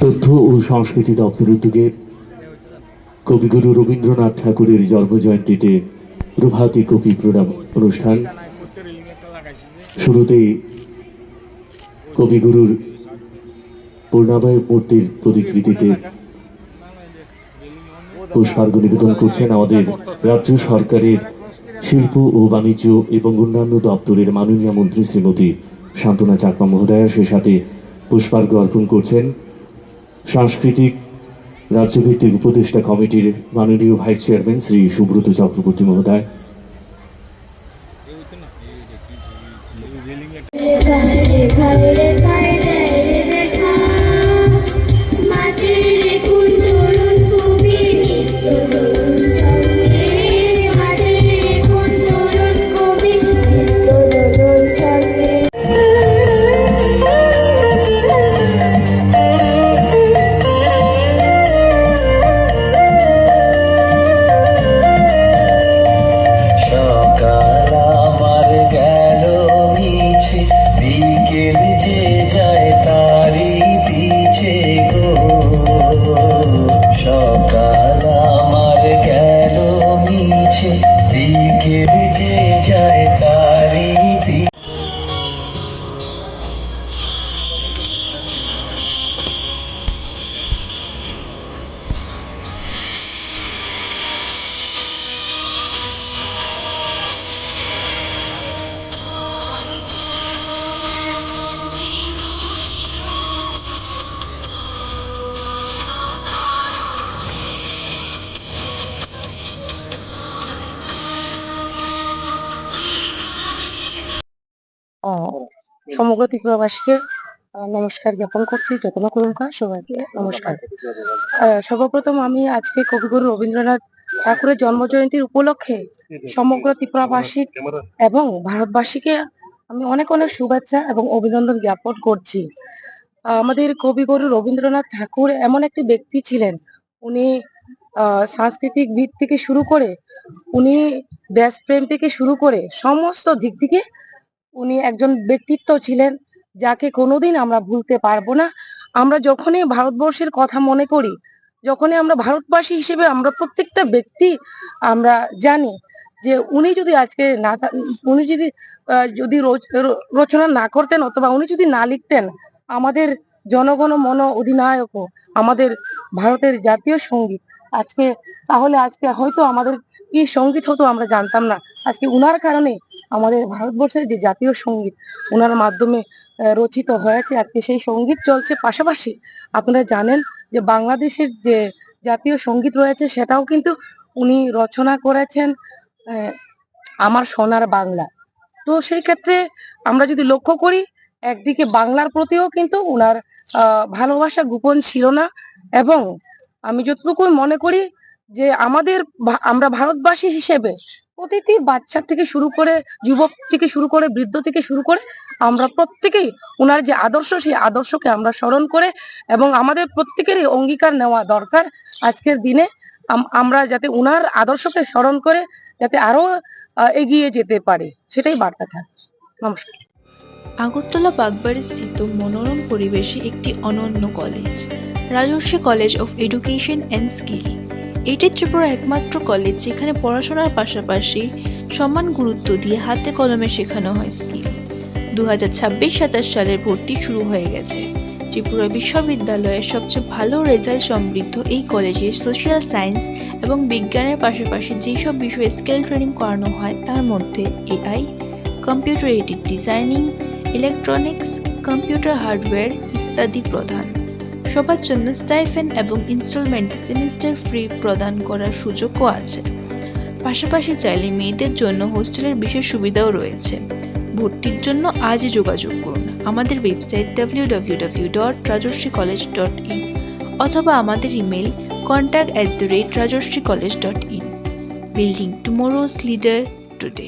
তথ্য ও সংস্কৃতি দপ্তর উদ্যোগে কবিগুরু রবীন্দ্রনাথ ঠাকুরের জন্মজয়ন্তীতে প্রভাতী কবি প্রণাম অনুষ্ঠান। শুরুতেই কবিগুরুর পূর্ণাবয় মূর্তির প্রতিকৃতিতে পুষ্পার্ঘ নিবেদন করছেন আমাদের রাজ্য সরকারের শিল্প ও বাণিজ্য এবং অন্যান্য দপ্তরের মাননীয় মন্ত্রী শ্রীমতী শান্তনা চাকমা মহোদয়া। সে সাথে পুষ্পার্ঘ অর্পণ করছেন সাংস্কৃতিক রাজ্যভিত্তিক উপদেষ্টা কমিটির মাননীয় ভাইস চেয়ারম্যান শ্রী সুব্রত চক্রবর্তী মহোদয়। সমগ্র ত্রিপুরাবাসীকে নমস্কার জ্ঞাপন করছি। যতনা করুণকার সবাইকে নমস্কার। সর্বপ্রথম আমি আজকে কবিগুরু রবীন্দ্রনাথ ঠাকুরের জন্মজয়ন্তীর উপলক্ষে সমগ্র ত্রিপুরাবাসী এবং ভারতবাসীকে আমি অনেক অনেক শুভেচ্ছা এবং অভিনন্দন জ্ঞাপন করছি। আমাদের কবিগুরু রবীন্দ্রনাথ ঠাকুর এমন একটি ব্যক্তি ছিলেন, উনি সাংস্কৃতিক দিক থেকে শুরু করে, উনি দেশপ্রেম থেকে শুরু করে সমস্ত দিক থেকে উনি একজন ব্যক্তিত্ব ছিলেন যাকে কোনোদিন আমরা ভুলতে পারবো না। আমরা যখনই ভারতবর্ষের কথা মনে করি, যখনই আমরা ভারতবাসী হিসেবে আমরা প্রত্যেকটা ব্যক্তি আমরা জানি যে উনি যদি আজকে না উনি যদি রচনা না করতেন অথবা উনি যদি না লিখতেন আমাদের জনগণ মন অধিনায়ক আমাদের ভারতের জাতীয় সঙ্গীত আজকে, তাহলে আজকে হয়তো আমাদের কি সঙ্গীত হতো আমরা জানতাম না। আজকে উনার কারণে আমাদের ভারতবর্ষের যে জাতীয় সঙ্গীত ওনার মাধ্যমে রচিত হয়েছে, আজকে সেই সঙ্গীত চলছে। পাশাপাশি আপনারা জানেন যে বাংলাদেশের যে জাতীয় সঙ্গীত রয়েছে সেটাও কিন্তু উনি রচনা করেছেন, আমার সোনার বাংলা। তো সেই ক্ষেত্রে আমরা যদি লক্ষ্য করি, একদিকে বাংলার প্রতিও কিন্তু উনার ভালোবাসা গোপন ছিল না। এবং আমি যতটুকু মনে করি যে আমরা ভারতবাসী হিসেবে প্রতিটি বাচ্চা থেকে শুরু করে, যুবক থেকে শুরু করে, বৃদ্ধ থেকে শুরু করে আমরা প্রত্যেকেই উনার যে আদর্শ সেই আদর্শকে আমরা স্মরণ করে এবং আমাদের প্রত্যেকেরই অঙ্গীকার নেওয়া দরকার আজকের দিনে আমরা যাতে উনার আদর্শকে স্মরণ করে যাতে আরো এগিয়ে যেতে পারে, সেটাই বার্তা থাকে। নমস্কার। আগরতলা বাগবাড়ি স্থিত মনোরম পরিবেশে একটি অনন্য college, Rajarshi college of education and skill. এটি ত্রিপুরার একমাত্র কলেজ যেখানে পড়াশোনার পাশাপাশি সমান গুরুত্ব দিয়ে হাতে কলমে শেখানো হয় স্কিল। 2026-27 সালের ভর্তি শুরু হয়ে গেছে। ত্রিপুরা বিশ্ববিদ্যালয়ের সবচেয়ে ভালো রেজাল্ট সমৃদ্ধ এই কলেজে সোশ্যাল সায়েন্স এবং বিজ্ঞানের পাশাপাশি যেসব বিষয়ে স্কিল ট্রেনিং করানো হয় তার মধ্যে AI, computer aided designing, electronics, computer hardware ইত্যাদি প্রধান। সবার জন্য স্টাইফেন্ড এবং ইনস্টলমেন্ট সেমিস্টার ফ্রি প্রদান করার সুযোগও আছে। পাশাপাশি চাইলে মেয়েদের জন্য হোস্টেলের বিশেষ সুবিধাও রয়েছে। ভর্তির জন্য আজই যোগাযোগ করুন আমাদের ওয়েবসাইট www.rajarshi college.in অথবা আমাদের email contact@rajarshi college.in। Building tomorrow's leader today.